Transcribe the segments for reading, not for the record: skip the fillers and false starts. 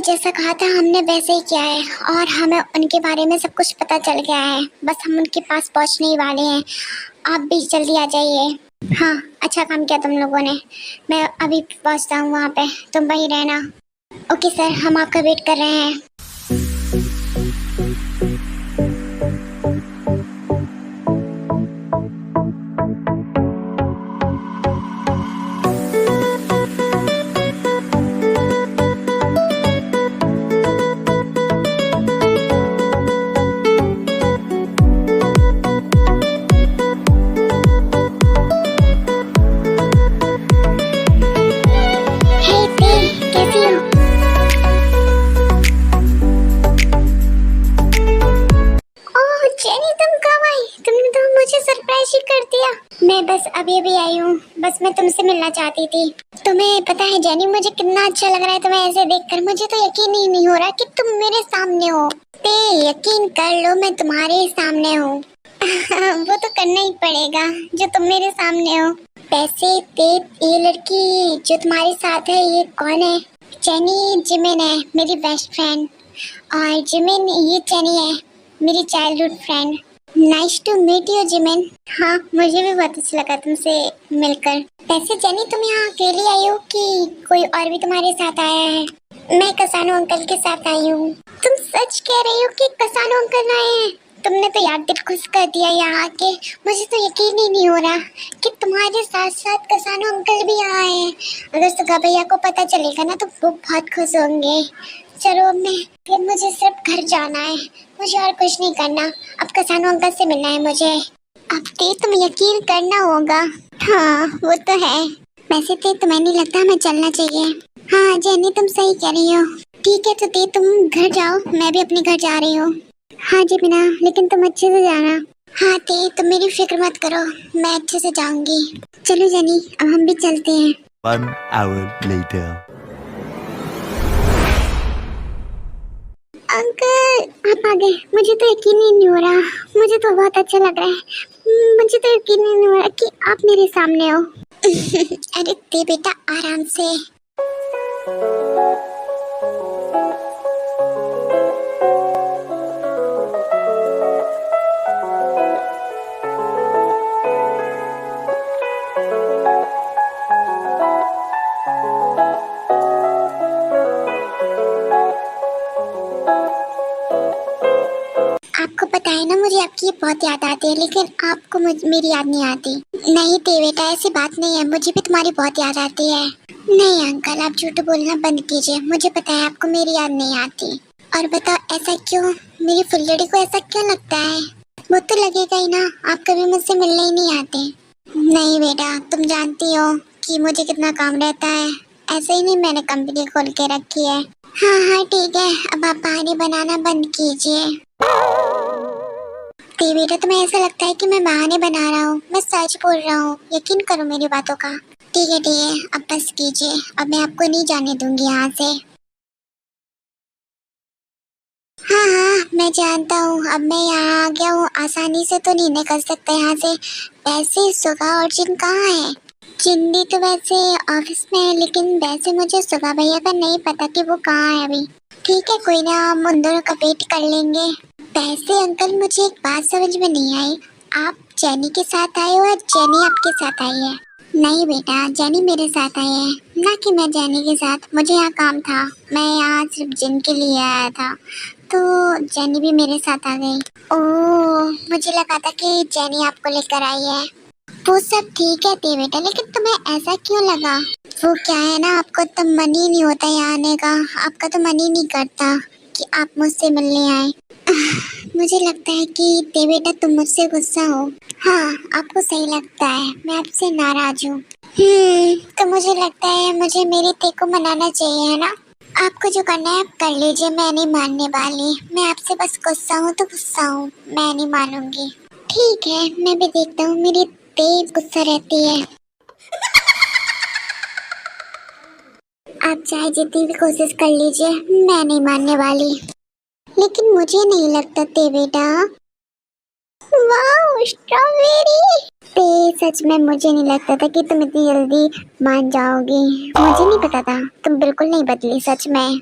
जैसा कहा था हमने वैसे ही किया है और हमें उनके बारे में सब कुछ पता चल गया है। बस हम उनके पास पहुंचने ही वाले हैं। आप भी जल्दी आ जाइए। हाँ, अच्छा काम किया तुम लोगों ने। मैं अभी पहुंचता हूँ वहाँ पे, तुम वहीं रहना। ओके सर, हम आपका वेट कर रहे हैं। हे ते, कैसी हो? ओह जेनी, तुम कब आई? तुमने तो मुझे सरप्राइज ही कर दिया। मैं बस अभी अभी आई हूँ। बस मैं तुमसे मिलना चाहती थी। तुम्हें पता है जेनी, मुझे कितना अच्छा लग रहा है तुम्हें ऐसे देखकर। मुझे तो यकीन ही नहीं हो रहा कि तुम मेरे सामने हो। ते यकीन कर लो, मैं तुम्हारे सामने हूँ। वो तो करना ही पड़ेगा जो तुम मेरे सामने हो। वैसे ते, ये लड़की जो तुम्हारे साथ है ये कौन है? जेनी जिमिन है, मेरी बेस्ट फ्रेंड। और जिमिन, ये जेनी है, मेरी childhood friend. Nice to meet you Jimin. हाँ, मुझे भी बहुत अच्छा लगा तुमसे मिलकर। वैसे जेनी, तुम यहाँ अकेली आई हो कि कोई और भी तुम्हारे साथ आया है? मैं कसानो अंकल के साथ आई हूँ। तुम सच कह रही हो कि कसानो अंकल आए हैं? तुमने तो यार दिल खुश कर दिया यहाँ आके। मुझे तो यकीन ही नहीं हो रहा कि तुम्हारे साथ साथ कसानो अंकल भी आए हैं। अगर सुगा भैया को पता चलेगा ना तो वो बहुत खुश होंगे। चलो मैं, फिर मुझे सिर्फ घर जाना है, मुझे और कुछ नहीं करना। अब कसानो अंकल से मिलना है मुझे। अब ते, तुम यकीन करना होगा। हाँ वो तो है। वैसे ते, तुम्हें नहीं लगता हमें चलना चाहिए? हाँ जेनी, तुम सही कह रही हो। ठीक है तो ते, तुम घर जाओ, मैं भी अपने घर जा रही हूँ। हाँ जी बिना, लेकिन तुम अच्छे से जाना। हाँ ते, तुम मेरी फिक्र मत करो, मैं अच्छे से जाऊंगी। चलो जेनी, अब हम भी चलते हैं। 1 hour later. अंकल आप आ गए, मुझे तो यकीन ही नहीं हो रहा। मुझे तो बहुत अच्छा लग रहा है। मुझे तो यकीन ही नहीं हो रहा कि आप मेरे सामने हो। अरे ते बेटा, आराम से। आपको पता है ना, मुझे आपकी बहुत याद आती है, लेकिन आपको मेरी याद नहीं आती। नहीं ते बेटा, ऐसी बात नहीं है, मुझे भी तुम्हारी बहुत याद आती है। नहीं अंकल, आप झूठ बोलना बंद कीजिए। मुझे पता है आपको मेरी याद नहीं आती। और बताओ ऐसा क्यों? मेरी फुल्लड़ी को ऐसा क्यों लगता है? वो तो लगेगा ही ना, आप कभी मुझसे मिलने ही नहीं आते। नहीं बेटा, तुम जानती हो कि मुझे कितना काम रहता है। ऐसे ही नहीं मैंने कंपनी खोल के रखी है। हाँ हाँ ठीक है, अब आप बहाने बनाना बंद कीजिए। ते बेटा, तुम्हें ऐसा लगता है कि मैं बहाने बना रहा हूँ? मैं सच बोल रहा हूँ, यकीन करो मेरी बातों का। ठीक है, अब बस कीजिए। अब मैं आपको नहीं जाने दूंगी यहाँ से। हाँ हाँ, मैं जानता हूँ, अब मैं यहाँ आ गया हूँ, आसानी से तो नहीं निकल सकता यहाँ से। वैसे सुगा और जिन कहाँ है? जिन भी तो वैसे ऑफिस में है, लेकिन वैसे मुझे सुगा भैया का नहीं पता कि वो कहाँ है अभी। ठीक है कोई ना, हम उन दोनों का वेट कर लेंगे। वैसे अंकल, मुझे एक बात समझ में नहीं आई। आप जेनी के साथ आए हो या जेनी आपके साथ आई है? नहीं बेटा, जेनी मेरे साथ आई है, ना कि मैं जेनी के साथ। मुझे यहाँ काम था, मैं यहाँ सिर्फ जिन के लिए आया था, तो जेनी भी मेरे साथ आ गई। ओह, मुझे लगा था कि जेनी आपको लेकर आई है। वो सब ठीक है ते बेटा, लेकिन तुम्हें ऐसा क्यों लगा? वो क्या है ना, आपको तो मन ही नहीं होता यहाँ आने का। आपका तो मन ही नहीं करता कि आप मुझसे मिलने आए। मुझे लगता है कि ते बेटा तुम मुझसे गुस्सा हो। हाँ, आपको सही लगता है, मैं आपसे नाराज हूँ। तो मुझे लगता है मुझे मेरी ते को मनाना चाहिए, है ना? आपको जो करना है आप कर लीजिए, मैं नहीं मानने वाली। मैं आपसे बस गुस्सा हूँ तो गुस्सा हूँ, मैं नहीं मानूंगी। ठीक है, मैं भी देखता हूँ मेरी ते गुस्सा रहती है। आप चाहे जितनी भी कोशिश कर लीजिए, मैं नहीं मानने वाली। लेकिन मुझे नहीं लगता ते बेटा। Wow strawberry. ते सच में मुझे नहीं लगता था कि तुम इतनी जल्दी मान जाओगी। मुझे नहीं पता था, तुम बिल्कुल नहीं बदली सच में।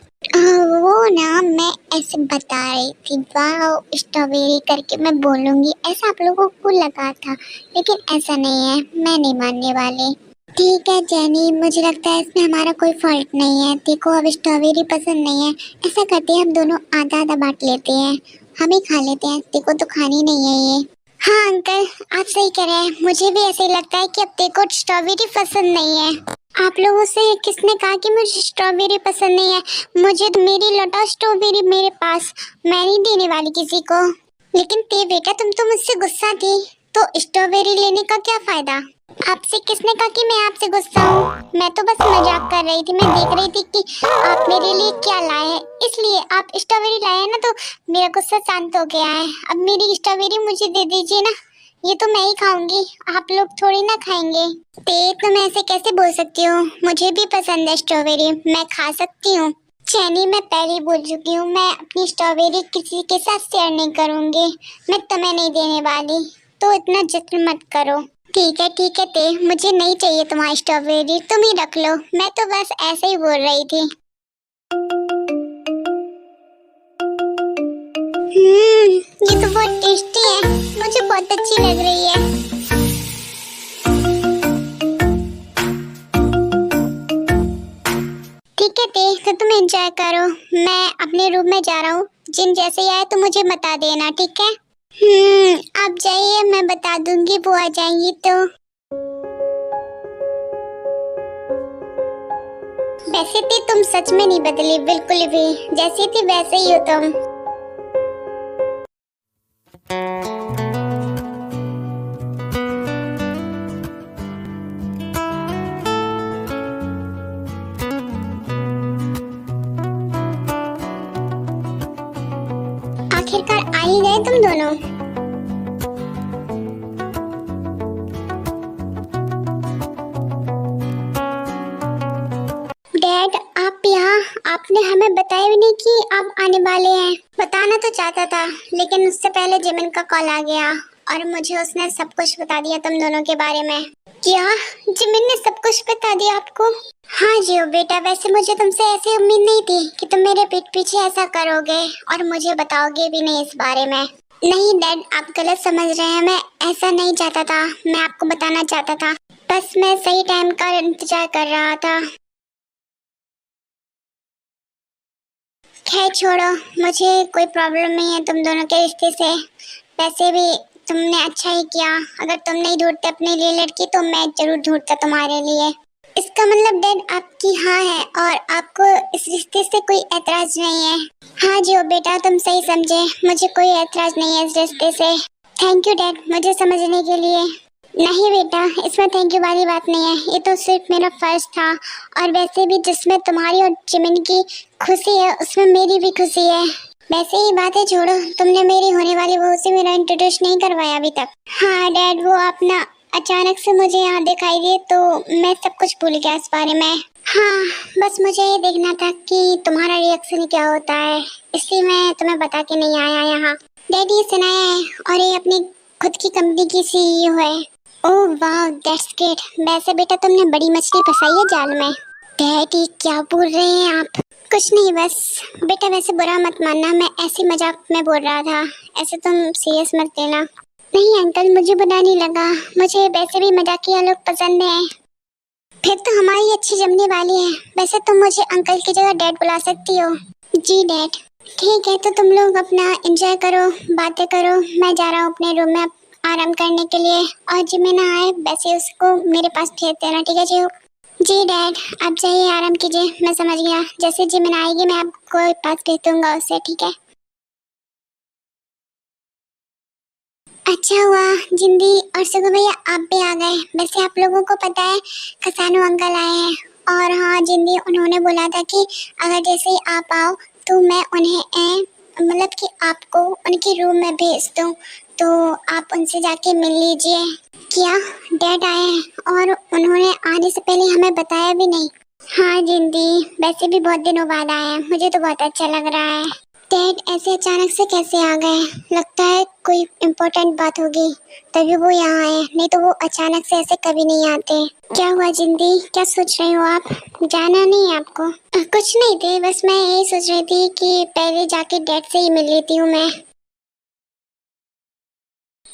वो ना मैं ऐसे बता रही थी वाओ स्ट्रॉबेरी करके मैं बोलूंगी ऐसा आप लोगों को लगा था, लेकिन ऐसा नहीं है, मैं नहीं मानने वाली। ठीक है जेनी, मुझे लगता है इसमें हमारा कोई फॉल्ट नहीं है। देखो अब स्ट्रॉबेरी पसंद नहीं है, ऐसा करते हैं हम दोनों आधा आधा बांट लेते हैं, हम ही खा लेते हैं। देखो तो खानी नहीं है ये। हाँ अंकल आप सही कह रहे हैं, मुझे भी ऐसे ही लगता है कि अब देखो स्ट्रॉबेरी पसंद नहीं है। आप लोगों से किसने कहा कि मुझे स्ट्रॉबेरी पसंद नहीं है? मुझे तो मेरी लौटाओ स्ट्रॉबेरी मेरे पास, मैं नहीं देने वाली किसी को। लेकिन ते बेटा तुम तो मुझसे गुस्सा थी, तो स्ट्रॉबेरी लेने का क्या फायदा? आपसे किसने कहा कि मैं आपसे गुस्सा हूँ? मैं तो बस मजाक कर रही थी, मैं देख रही थी कि आप मेरे लिए क्या लाए हैं, इसलिए आप स्ट्रॉबेरी लाए हैं ना, तो मेरा गुस्सा शांत हो गया है। अब मेरी स्ट्रॉबेरी मुझे दे दीजिए ना, ये तो मैं ही खाऊंगी, आप लोग थोड़ी ना खाएंगे। ते तुम ऐसे कैसे बोल सकती हो? मुझे भी पसंद है स्ट्रॉबेरी, मैं खा सकती हूँ। चैनी मैं पहले ही बोल चुकी हूँ, मैं अपनी स्ट्रॉबेरी किसी के साथ शेयर नहीं करूँगी, मैं तुम्हें नहीं देने वाली, तो इतना जिद मत करो। ठीक है ते, मुझे नहीं चाहिए तुम्हारी स्ट्रॉबेरी, तुम ही रख लो, मैं तो बस ऐसे ही बोल रही थी। ये तो बहुत टेस्टी है, मुझे बहुत अच्छी लग रही है। ठीक है ते, तो तुम एंजॉय करो, मैं अपने रूम में जा रहा हूँ। जिन जैसे ही आए तो मुझे बता देना, ठीक है? आप जाइए, मैं बता दूंगी वो आ जाएंगी तो। वैसे भी तुम सच में नहीं बदली बिल्कुल भी, जैसी थी वैसे ही हो तुम। आखिरकार आ ही गए तुम दोनों। डैड आप यहाँ, आपने हमें बताया भी नहीं कि आप आने वाले हैं। बताना तो चाहता था, लेकिन उससे पहले जिमिन का कॉल आ गया और मुझे उसने सब कुछ बता दिया तुम दोनों के बारे में। क्या जिमिन ने सब कुछ बता दिया आपको? हाँ जियो बेटा, वैसे मुझे तुमसे ऐसी उम्मीद नहीं थी कि तुम मेरे पीठ पीछे ऐसा करोगे और मुझे बताओगे भी नहीं इस बारे में। नहीं डैड आप गलत समझ रहे हैं, मैं ऐसा नहीं चाहता था, मैं आपको बताना चाहता था, बस मैं सही टाइम का इंतजार कर रहा था। खैर छोड़ो, मुझे कोई प्रॉब्लम नहीं है तुम दोनों के रिश्ते से। वैसे भी तुमने अच्छा ही किया, अगर तुम नहीं ढूंढते अपने लिए लड़की तो मैं जरूर ढूंढता तुम्हारे लिए। इसका मतलब डैड आपकी हाँ है और आपको इस रिश्ते से कोई ऐतराज नहीं है? हाँ जियो बेटा तुम सही समझे, मुझे कोई ऐतराज नहीं है इस रिश्ते से। थैंक यू डैड मुझे समझने के लिए। नहीं बेटा, इसमें थैंक यू वाली बात नहीं है, ये तो सिर्फ मेरा फर्ज था। और वैसे भी जिसमें तुम्हारी और जिमिन की खुशी है उसमें मेरी भी खुशी है। वैसे ही बातें छोड़ो, तुमने मेरी होने वाली बहू से मेरा इंट्रोड्यूस नहीं करवाया अभी तक। हाँ डैड, वो अपना अचानक से मुझे यहाँ दिखाई दिए तो मैं सब कुछ भूल गया इस बारे में। हाँ बस मुझे ये देखना था कि तुम्हारा रिएक्शन क्या होता है, इसलिए मैं तुम्हें बता के नहीं आया यहाँ। डैडी ये सुनाया है और ये अपनी खुद की कंपनी की सीईओ है। ओह वाह दैट्स ग्रेट। वैसे बेटा तुमने बड़ी मछली फंसाई है जाल में। डैडी क्या बोल रहे हैं आप? कुछ नहीं बस बेटा, वैसे बुरा मत मानना, मैं ऐसे मजाक में बोल रहा था, ऐसे तुम सीरियस मत लेना। नहीं अंकल मुझे बुरा नहीं लगा, मुझे वैसे भी मजाकिया लोग पसंद हैं। फिर तो हमारी अच्छी जमने वाली है। वैसे तुम मुझे अंकल की जगह डैड बुला सकती हो। जी डैड। ठीक है तो तुम लोग अपना एंजॉय करो, बातें करो, मैं जा रहा हूँ अपने रूम में आराम करने के लिए। और जिमिन आए वैसे उसको मेरे पास भेज देना, ठीक है जी डैड आप जाइए आराम कीजिए, मैं समझ गया, जैसे जिमिन आएगी मैं आपको पास भेज दूंगा उससे, ठीक है? अच्छा हुआ जिंदी और सुगु भैया आप भी आ गए। वैसे आप लोगों को पता है कसानो अंकल आए हैं, और हाँ जिंदी उन्होंने बोला था कि अगर जैसे ही आप आओ तो मैं उन्हें मतलब कि आपको उनके रूम में भेज दूँ, तो आप उनसे जाके मिल लीजिए। क्या डैड आए हैं और उन्होंने आने से पहले हमें बताया भी नहीं? हाँ जिंदी वैसे भी बहुत दिनों बाद आए हैं, मुझे तो बहुत अच्छा लग रहा है। डैड ऐसे अचानक से कैसे आ गए? लगता है कोई इम्पोर्टेंट बात होगी तभी वो यहाँ आए, नहीं तो वो अचानक से ऐसे कभी नहीं आते। क्या हुआ जिंदी, क्या सोच रही हो आप? जाना नहीं है आपको? कुछ नहीं थे, बस मैं यही सोच रही थी कि पहले जाके डैड से ही मिल लेती हूँ मैं।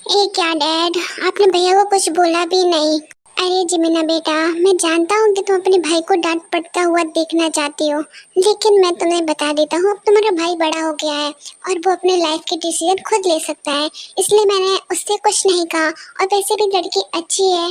क्या डैड, आपने भैया को कुछ बोला भी नहीं? अरे जिमिना बेटा, मैं जानता हूँ कि तुम अपने भाई को डांट पड़ता हुआ देखना चाहती हो, लेकिन मैं तुम्हें बता देता हूँ, अब तुम्हारा भाई बड़ा हो गया है और वो अपने लाइफ के डिसीजन खुद ले सकता है, इसलिए मैंने उससे कुछ नहीं कहा। और वैसे भी लड़की अच्छी है,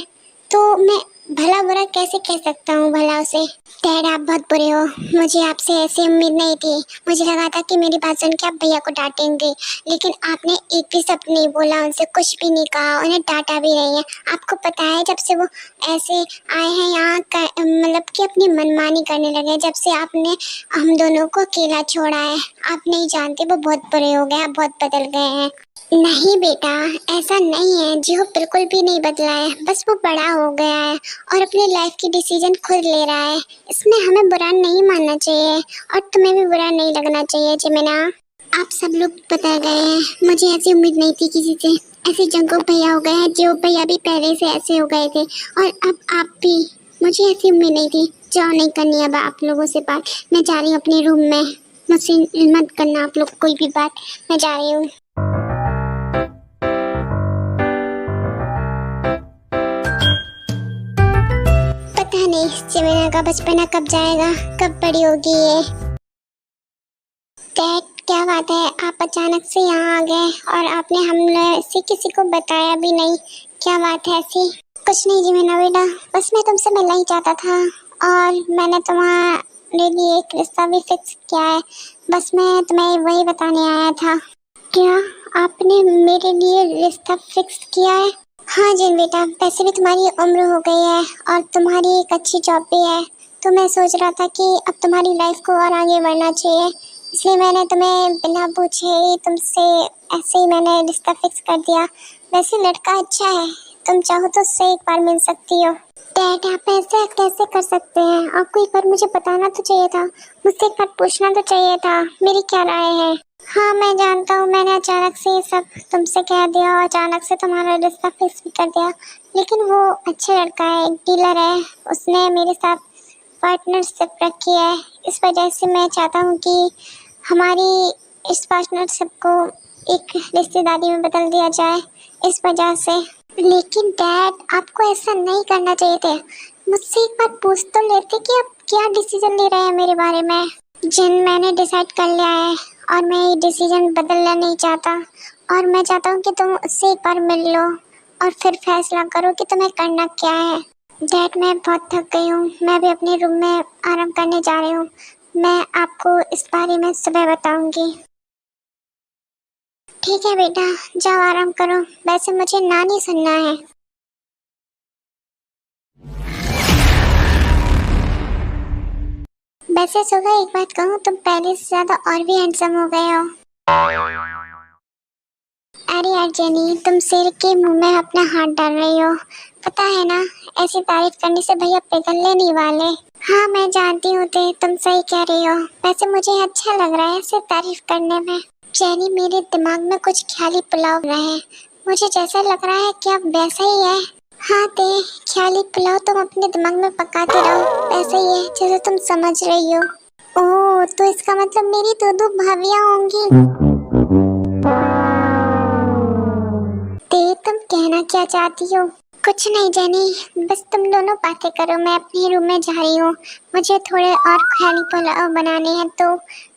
तो मैं भला बुरा कैसे कह सकता हूँ भला उसे? डैड आप बहुत बुरे हो, मुझे आपसे ऐसी उम्मीद नहीं थी। मुझे लगा था कि मेरी बात सुन के आप भैया को डांटेंगे, लेकिन आपने एक भी शब्द नहीं बोला, उनसे कुछ भी नहीं कहा, उन्हें डांटा भी नहीं है। आपको पता है जब से वो ऐसे आए हैं यहाँ मतलब कि अपनी मनमानी करने लगे, जब से आपने हम दोनों को अकेला छोड़ा है, आप नहीं जानते वो बहुत बुरे हो गए, बहुत बदल गए हैं। नहीं बेटा, ऐसा नहीं है, जियो बिल्कुल भी नहीं बदला है, बस वो बड़ा हो गया है और अपनी लाइफ की डिसीजन खुद ले रहा है। इसमें हमें बुरा नहीं मानना चाहिए और तुम्हें भी बुरा नहीं लगना चाहिए जिमिना। आप सब लोग बता गए हैं, मुझे ऐसी उम्मीद नहीं थी किसी से। ऐसे जंगो भैया हो गए हैं, जियो भैया भी पहले से ऐसे हो गए थे और अब आप भी। मुझे ऐसी उम्मीद नहीं थी। जाओ, नहीं करनी अब आप लोगों से बात, मैं जा रही हूँ अपने रूम में। मुझसे मत करना आप लोग कोई भी बात, मैं जा रही हूँ। पता नहीं जिमिना का बचपना कब जाएगा, कब बड़ी होगी ये। डैड क्या बात है, आप अचानक से यहाँ आ गए और आपने हम से किसी को बताया भी नहीं, क्या बात है ऐसी? कुछ नहीं जिमिना बेटा, बस मैं तुमसे मिलना ही चाहता था और मैंने तुम्हारे लिए एक रिश्ता भी फिक्स किया है, बस मैं तुम्हें वही बताने आया था। क्या आपने मेरे लिए रिश्ता फिक्स किया है? हाँ जिन बेटा, वैसे भी तुम्हारी उम्र हो गई है और तुम्हारी एक अच्छी जॉब भी है, तो मैं सोच रहा था कि अब तुम्हारी लाइफ को और आगे बढ़ना चाहिए, इसलिए मैंने तुम्हें बिना पूछे ही तुमसे ऐसे ही मैंने रिश्ता फिक्स कर दिया। वैसे लड़का अच्छा है, तुम चाहो तो उससे एक बार मिल सकती हो। डैड आप ऐसे कैसे कर सकते हैं? आपको एक बार मुझे बताना तो चाहिए था, मुझसे एक बार पूछना तो चाहिए था, मेरी क्या राय है? हाँ मैं जानता हूँ, मैंने अचानक से ये सब तुमसे कह दिया और अचानक से तुम्हारा रिश्ता फिक्स भी कर दिया, लेकिन वो अच्छा लड़का है, एक डीलर है, उसने मेरे साथ पार्टनरशिप रखी है, इस वजह से मैं चाहता हूँ कि हमारी इस पार्टनरशिप को एक रिश्तेदारी में बदल दिया जाए, इस वजह से। लेकिन डैड आपको ऐसा नहीं करना चाहिए थे, मुझसे एक बार पूछ तो लेते कि आप क्या डिसीजन ले रहे हैं मेरे बारे में। जिन मैंने डिसाइड कर लिया है और मैं ये डिसीजन बदलना नहीं चाहता और मैं चाहता हूँ कि तुम उससे एक बार मिल लो और फिर फैसला करो कि तुम्हें करना क्या है। डैड मैं बहुत थक गई हूँ, मैं भी अपने रूम में आराम करने जा रही हूँ, मैं आपको इस बारे में सुबह बताऊंगी। ठीक है बेटा, जाओ आराम करो, वैसे मुझे ना नहीं सुनना है। वैसे सुबह एक बात कहूँ, तुम पहले से ज्यादा और भी हैंडसम हो गए हो। अरे यार जेनी, तुम शेर के मुंह में अपना हाथ डाल रही हो, पता है ना, ऐसी तारीफ करने से भैया पिघलने नहीं वाले। हाँ मैं जानती हूँ तुम सही कह रही हो, वैसे मुझे अच्छा लग रहा है ऐसे तारीफ करने में। जेनी मेरे दिमाग में कुछ ख्याली पुलाव रहा है, मुझे जैसा लग रहा है कि अब वैसा ही है। हाँ ख्याली पुलाव तुम अपने दिमाग में पकाते रहो, वैसा ही है जैसे तुम समझ रही हो। ओह तो इसका मतलब मेरी दो भाभियाँ होंगी। तुम कहना क्या चाहती हो? कुछ नहीं जेनी, बस तुम दोनों बातें करो, मैं अपने रूम में जा रही हूँ, मुझे थोड़े और ख्याली पुलाव बनाने हैं, तो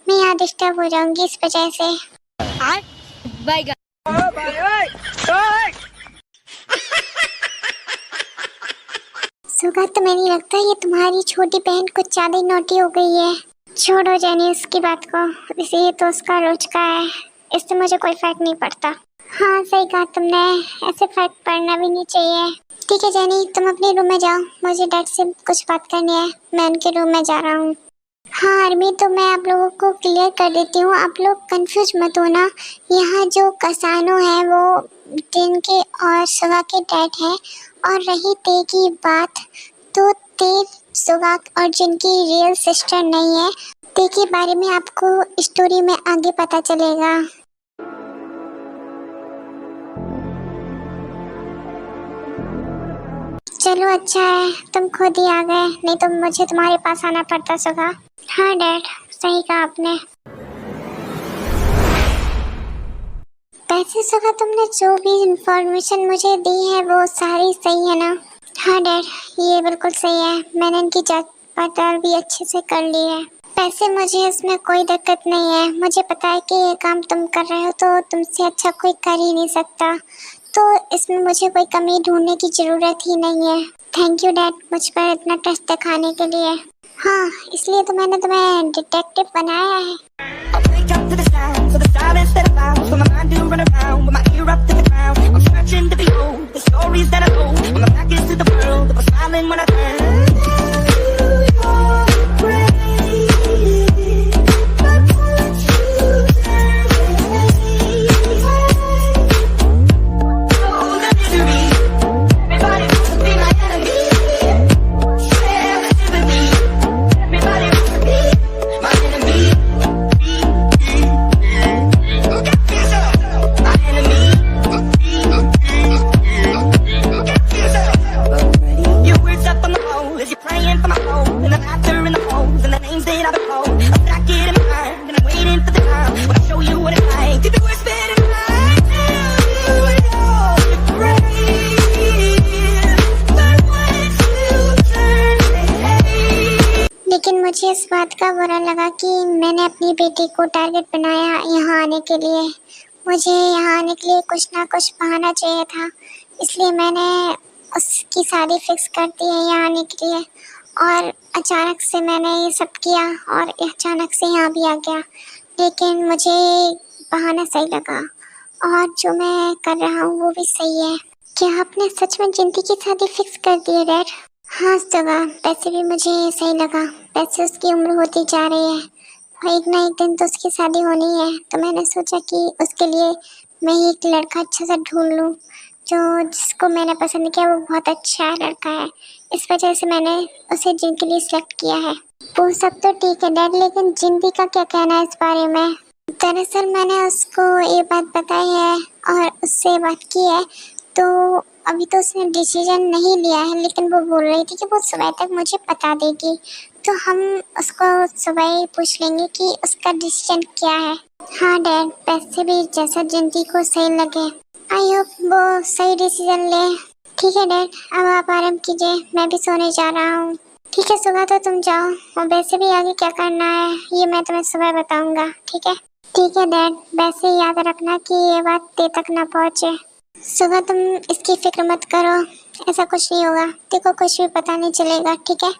मैं यहाँ डिस्टर्ब हो जाऊंगी इस वजह से। सुगा तो नहीं लगता ये तुम्हारी छोटी बहन कुछ ज्यादा ही नोटी हो गई है। छोड़ो जेनी उसकी बात को, इसे ये तो उसका रोज का है, इससे मुझे कोई फर्क नहीं पड़ता। हाँ सही कहा तुमने, ऐसे फर्क पड़ना भी नहीं चाहिए। ठीक है जेनी, तुम अपने रूम में जाओ, मुझे डैड से कुछ बात करनी है, मैं उनके रूम में जा रहा हूँ। हाँ आर्मी, तो मैं आप लोगों को क्लियर कर देती हूँ, आप लोग कंफ्यूज मत होना, यहाँ जो कसानो है वो दिन के और सुबह के डैड है, और रही ते की बात, तो ते सुगा और जिनकी रियल सिस्टर नहीं है। देखिए बारे में आपको स्टोरी में आगे पता चलेगा। चलो अच्छा है तुम खुद ही आ गए, नहीं तो मुझे तुम्हारे पास आना पड़ता सुगा। हाँ डैड, सही कहा आपने। वैसे सुगा तुमने जो भी इंफॉर्मेशन मुझे दी है वो सारी सही है ना? हाँ डैड, ये बिल्कुल सही है। मैंने इनकी जांच पड़ताल भी अच्छे से कर ली है। वैसे मुझे इसमें कोई दिक्कत नहीं है। मुझे पता है कि ये काम तुम कर रहे हो तो तुमसे अच्छा कोई कर ही नहीं सकता, तो इसमें मुझे कोई कमी ढूंढने की जरूरत ही नहीं है। थैंक यू डैड मुझ पर इतना ट्रस्ट दिखाने के लिए। हाँ, इसलिए तो मैंने तुम्हें डिटेक्टिव बनाया है। I wake up to the sounds of the silence that I found. For my mind to run around with my ear up to the ground. I'm searching to behold the stories that I told. When my back is to the world, I'm smiling when I turn. लेकिन मुझे इस बात का बुरा लगा कि मैंने अपनी बेटी को टारगेट बनाया यहाँ आने के लिए। मुझे यहाँ आने के लिए कुछ ना कुछ बहाना चाहिए था, इसलिए मैंने उसकी शादी फिक्स कर दी है यहाँ आने के लिए। और अचानक से मैंने ये सब किया और अचानक से यहाँ भी आ गया, लेकिन मुझे बहाना सही लगा और जो मैं कर रहा हूँ वो भी सही है। क्या आपने सच में जिंदगी की शादी फिक्स कर दी है डैड? हाँ सुगा, वैसे भी मुझे सही लगा। वैसे उसकी उम्र होती जा रही है, एक ना एक दिन तो उसकी शादी होनी है, तो मैंने सोचा कि उसके लिए मैं ही एक लड़का अच्छा सा ढूंढ लूँ जो जिसको मैंने पसंद किया वो बहुत अच्छा लड़का है। इस वजह से मैंने उसे जिनके लिए सिलेक्ट किया है। वो सब तो ठीक है डैड, लेकिन जिंदगी का क्या कहना है इस बारे में? दरअसल मैंने उसको ये बात बताई है और उससे बात की है, तो अभी तो उसने डिसीजन नहीं लिया है, लेकिन वो बोल रही थी कि वो सुबह तक मुझे बता देगी, तो हम उसको सुबह ही पूछ लेंगे कि उसका डिसीजन क्या है। हाँ डैड, वैसे भी जैसा जिंदगी को सही लगे, आई होप वो सही डिसीजन ले। ठीक है डैड, अब आप आराम कीजिए, मैं भी सोने जा रहा हूँ। ठीक है सुबह, तो तुम जाओ, और वैसे भी आगे क्या करना है ये मैं तुम्हें सुबह बताऊंगा। ठीक है? ठीक है डैड, वैसे याद रखना कि ये बात ते तक ना पहुँचे। सुबह तुम इसकी फिक्र मत करो, ऐसा कुछ नहीं होगा, देखो कुछ भी पता नहीं चलेगा। ठीक है?